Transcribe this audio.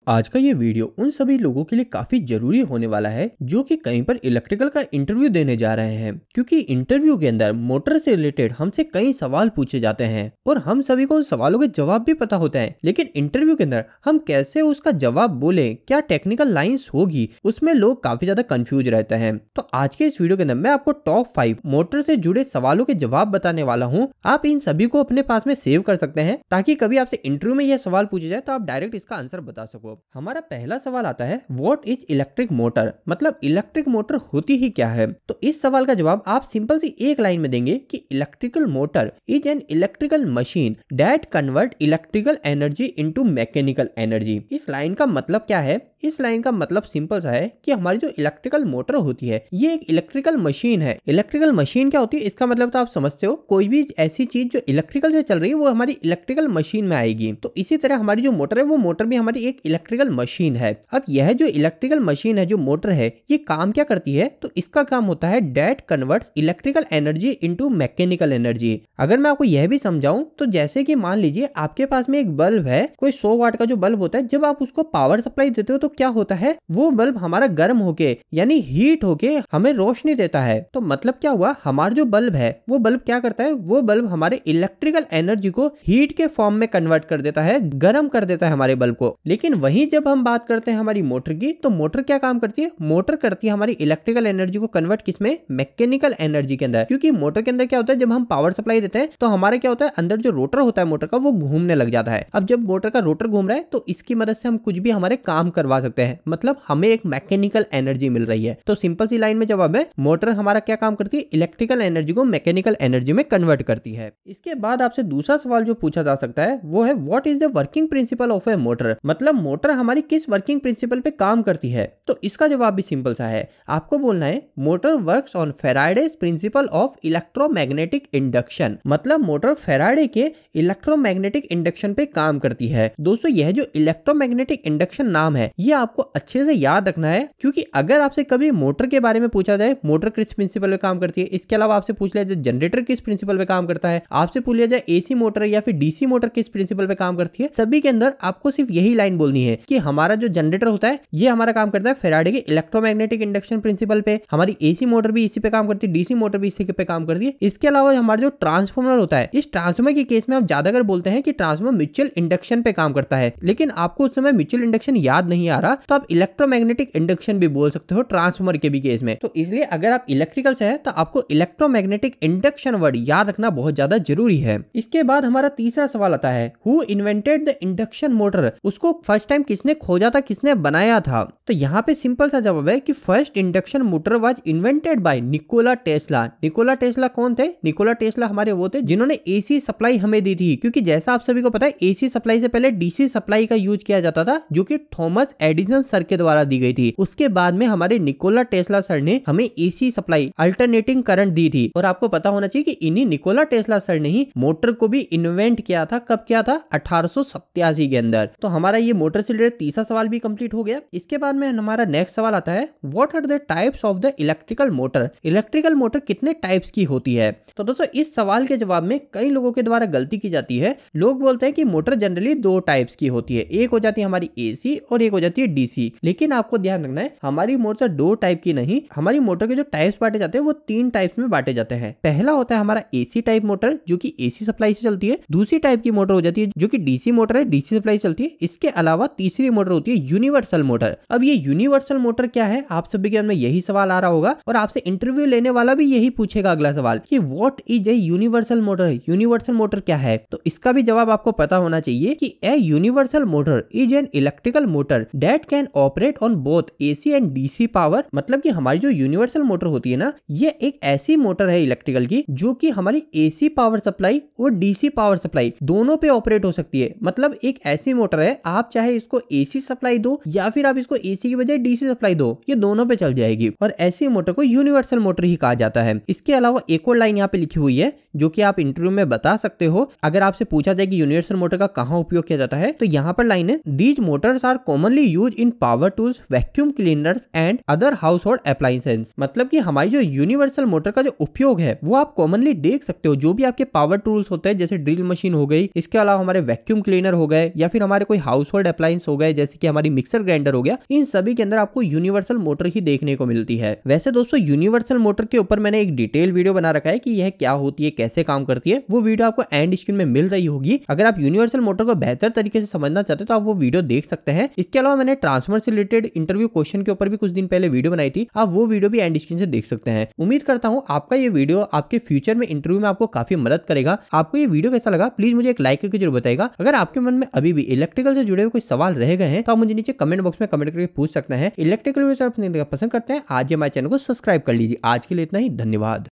आज का ये वीडियो उन सभी लोगों के लिए काफी जरूरी होने वाला है जो कि कहीं पर इलेक्ट्रिकल का इंटरव्यू देने जा रहे हैं, क्योंकि इंटरव्यू के अंदर मोटर से रिलेटेड हमसे कई सवाल पूछे जाते हैं और हम सभी को उन सवालों के जवाब भी पता होता है, लेकिन इंटरव्यू के अंदर हम कैसे उसका जवाब बोले, क्या टेक्निकल लाइंस होगी, उसमें लोग काफी ज्यादा कंफ्यूज रहते हैं। तो आज के इस वीडियो के अंदर मैं आपको टॉप 5 मोटर से जुड़े सवालों के जवाब बताने वाला हूँ। आप इन सभी को अपने पास में सेव कर सकते हैं ताकि कभी आपसे इंटरव्यू में यह सवाल पूछे जाए तो आप डायरेक्ट इसका आंसर बता सको। हमारा पहला सवाल आता है, व्हाट इज इलेक्ट्रिक मोटर, मतलब इलेक्ट्रिक मोटर होती ही क्या है। तो इस सवाल का जवाब आप सिंपल सी एक लाइन में देंगे कि electrical motor is an electrical machine that convert electrical energy into mechanical energy. इस लाइन का मतलब क्या है? इस लाइन का मतलब सिंपल सा है कि हमारी जो इलेक्ट्रिकल मोटर होती है ये एक इलेक्ट्रिकल मशीन है। इलेक्ट्रिकल मशीन क्या होती है, इसका मतलब तो आप समझते हो, कोई भी ऐसी चीज जो इलेक्ट्रिकल से चल रही है वो हमारी इलेक्ट्रिकल मशीन में आएगी। तो इसी तरह हमारी जो मोटर है वो मोटर भी हमारी एक इलेक्ट्रिकल मशीन है। अब यह जो इलेक्ट्रिकल मशीन है, जो मोटर है, ये काम क्या करती है? तो इसका काम होता है that converts electrical energy into mechanical energy. अगर मैं आपको यह भी समझाऊं तो जैसे कि मान लीजिए आपके पास में एक बल्ब है, कोई 100 वाट का जो बल्ब होता है, जब आप उसको पावर सप्लाई देते हो तो क्या होता है, वो बल्ब हमारा गर्म होके यानी हीट होके हमें रोशनी देता है। तो मतलब क्या हुआ, हमारा जो बल्ब है वो बल्ब क्या करता है, वो बल्ब हमारे इलेक्ट्रिकल एनर्जी को हीट के फॉर्म में कन्वर्ट कर देता है, गर्म कर देता है हमारे बल्ब को। लेकिन वहीं जब हम बात करते हैं हमारी मोटर की, तो मोटर क्या काम करती है? मोटर करती है हमारी इलेक्ट्रिकल एनर्जी को कन्वर्ट किसमें? मैकेनिकल एनर्जी के अंदर। क्योंकि मोटर के अंदर क्या होता है, जब हम पावर सप्लाई देते हैं तो हमारे क्या होता है, अंदर जो रोटर होता है मोटर का वो घूमने लग जाता है। अब जब मोटर का रोटर घूम रहा है तो इसकी मदद से हम कुछ भी हमारे काम करवा सकते हैं, मतलब हमें एक मैकेनिकल एनर्जी मिल रही है। तो सिंपल सी लाइन में जवाब है, मोटर हमारा क्या काम करती है? इलेक्ट्रिकल एनर्जी को मैकेनिकल एनर्जी में कन्वर्ट करती है। इसके बाद आपसे दूसरा सवाल जो पूछा जा सकता है वो है, what is the working principle of A motor, मतलब मोटर हमारी किस वर्किंग प्रिंसिपल पे काम करती है। तो इसका जवाब भी सिंपल सा है, आपको बोलना है motor works on Faraday's principle of electromagnetic induction, मतलब मोटर फैराडे के इलेक्ट्रोमैग्नेटिक इंडक्शन पे काम करती है। दोस्तों यह जो इलेक्ट्रोमैग्नेटिक इंडक्शन नाम है ये आपको अच्छे से याद रखना है, क्योंकि अगर आपसे कभी मोटर के बारे में पूछा जाए, मोटर किस प्रिंसिपल पे काम करती है, इसके अलावा आपसे पूछ लिया जाए जनरेटर किस प्रिंसिपल पे काम करता है, आपसे पूछ लिया जाए एसी मोटर या फिर डीसी मोटर किस प्रिंसिपल पे काम करती है, सभी के अंदर आपको सिर्फ यही लाइन बोलनी है कि हमारा जो जनरेटर होता है ये हमारा काम करता है फैराडे के इलेक्ट्रोमैग्नेटिक इंडक्शन प्रिंसिपल पे, हमारी एसी मोटर भी इसी पे काम करती है, डीसी मोटर भी इसी पे काम करती है। इसके अलावा हमारा जो ट्रांसफार्मर होता है, इस ट्रांसफार्मर के केस में आप ज्यादातर बोलते हैं कि ट्रांसफार्मर म्यूचुअल इंडक्शन पे काम करता है, लेकिन आपको उस समय म्यूचुअल इंडक्शन याद नहीं आ रहा तो आप इलेक्ट्रोमैग्नेटिक इंडक्शन भी बोल सकते हो ट्रांसफार्मर के भी केस में। तो इसलिए अगर आप इलेक्ट्रिकल से है तो आपको इलेक्ट्रोमैग्नेटिक इंडक्शन वर्ड याद रखना बहुत ज्यादा जरूरी है। इसके बाद हमारा तीसरा सवाल आता है, who invented the induction motor, उसको फर्स्ट टाइम किसने खोजा था, किसने बनाया था। तो यहाँ पे सिंपल सा जवाब है कि first induction motor was invented by Nikola Tesla. Nikola Tesla कौन थे? निकोला टेस्ला हमारे वो थे जिन्होंने एसी सप्लाई हमें दी थी, क्योंकि जैसा आप सभी को पता है एसी सप्लाई से पहले डीसी सप्लाई का यूज किया जाता था, जो कि थॉमस एडिसन सर के द्वारा दी गई थी। उसके बाद में हमारे निकोला टेस्ला सर ने हमें एसी सप्लाई अल्टरनेटिंग करंट दी थी। और आपको पता होना चाहिए कि इन्हीं निकोला टेस्ला सर ने ही मोटर को भी इन्वेंट किया था। कब किया था? 1887 के अंदर। तो हमारा ये मोटर से रिलेटेड तीसरा सवाल भी कंप्लीट हो गया। इसके बाद में हमारा नेक्स्ट सवाल आता है, what are the types of the electrical motor, electrical motor कितने टाइप्स की होती है। तो दोस्तों इस सवाल के जवाब में कई लोगों के द्वारा गलती की जाती है। लोग बोलते हैं कि मोटर जनरली 2 टाइप्स की होती है, एक हो जाती है हमारी एसी और एक हो जाती है डीसी। लेकिन आपको ध्यान रखना है हमारी मोटर 2 टाइप की नहीं, हमारी मोटर के जो टाइप्स बांटे जाते हैं वो 3 टाइप्स में बांटे जाते हैं। पहला होता है हमारा एसी टाइप मोटर जो कि एसी सप्लाई से चलती है। दूसरी टाइप की मोटर हो जाती है जो कि डीसी मोटर है, डीसी सप्लाई चलती है। इसके अलावा तीसरी मोटर होती है यूनिवर्सल मोटर। अब ये यूनिवर्सल मोटर क्या है, आप सभी के मन में यही सवाल आ रहा होगा और आपसे इंटरव्यू लेने वाला भी यही पूछेगा अगला सवाल कि what is a universal motor, universal motor क्या है। तो इसका भी जवाब आपको पता होना चाहिए कि a universal motor is an electrical motor that can operate on both AC and DC power. मतलब कि हमारी जो यूनिवर्सल मोटर होती है ना, ये एक ऐसी मोटर है इलेक्ट्रिकल की जो कि हमारी एसी पावर सप्लाई और डीसी पावर सप्लाई दोनों पे ऑपरेट हो सकती है। मतलब एक ऐसी मोटर है, आप चाहे इसको एसी सप्लाई दो या फिर आप इसको एसी की बजाय डीसी सप्लाई दो, ये दोनों पे चल जाएगी। और ऐसी मोटर को यूनिवर्सल मोटर ही कहा जाता है। इसके अलावा एक और लाइन यहाँ पे लिखी हुई है, जो कि आप इंटरव्यू में बता सकते हो अगर आपसे पूछा जाए कि यूनिवर्सल मोटर का कहाँ उपयोग किया जाता है। तो यहाँ पर लाइन है, these motors are commonly use in power tools, vacuum cleaners and other household appliances. मतलब कि हमारी जो यूनिवर्सल मोटर का जो उपयोग है वो आप कॉमनली देख सकते हो जो भी आपके पावर टूल्स होते हैं, जैसे ड्रिल मशीन हो गई, इसके अलावा हमारे वैक्यूम क्लीनर हो गए, या फिर हमारे कोई हाउस होल्ड अप्लायंस हो गए जैसे कि हमारी मिक्सर ग्राइंडर हो गया, इन सभी के अंदर आपको यूनिवर्सल मोटर ही देखने को मिलती है। वैसे दोस्तों यूनिवर्सल मोटर के ऊपर मैंने एक डिटेल वीडियो बना रखा है कि यह क्या होती है, कैसे काम करती है, वो वीडियो आपको एंड स्क्रीन में मिल रही होगी। अगर आप यूनिवर्सल मोटर को बेहतर तरीके से समझना चाहते हैं तो आप वो वीडियो देख सकते हैं। इसके अलावा मैंने ट्रांसफार्मर से रिलेटेड इंटरव्यू क्वेश्चन के ऊपर भी कुछ दिन पहले वीडियो बनाई थी, आप वो वीडियो भी एंड स्क्रीन से देख सकते हैं। उम्मीद करता हूं आपका ये वीडियो आपके फ्यूचर में इंटरव्यू में आपको काफी मदद करेगा। आपको ये वीडियो कैसा लगा प्लीज मुझे एक लाइक करके जरूर बताइएगा। अगर आपके मन में अभी भी इलेक्ट्रिकल से जुड़े हुए कोई सवाल रह गए हैं तो आप मुझे नीचे कमेंट बॉक्स में कमेंट करके पूछ सकते हैं। इलेक्ट्रिकल वीडियो आप पसंद करते हैं आज हमारे चैनल को सब्सक्राइब कर लीजिए। आज के लिए इतना ही, धन्यवाद।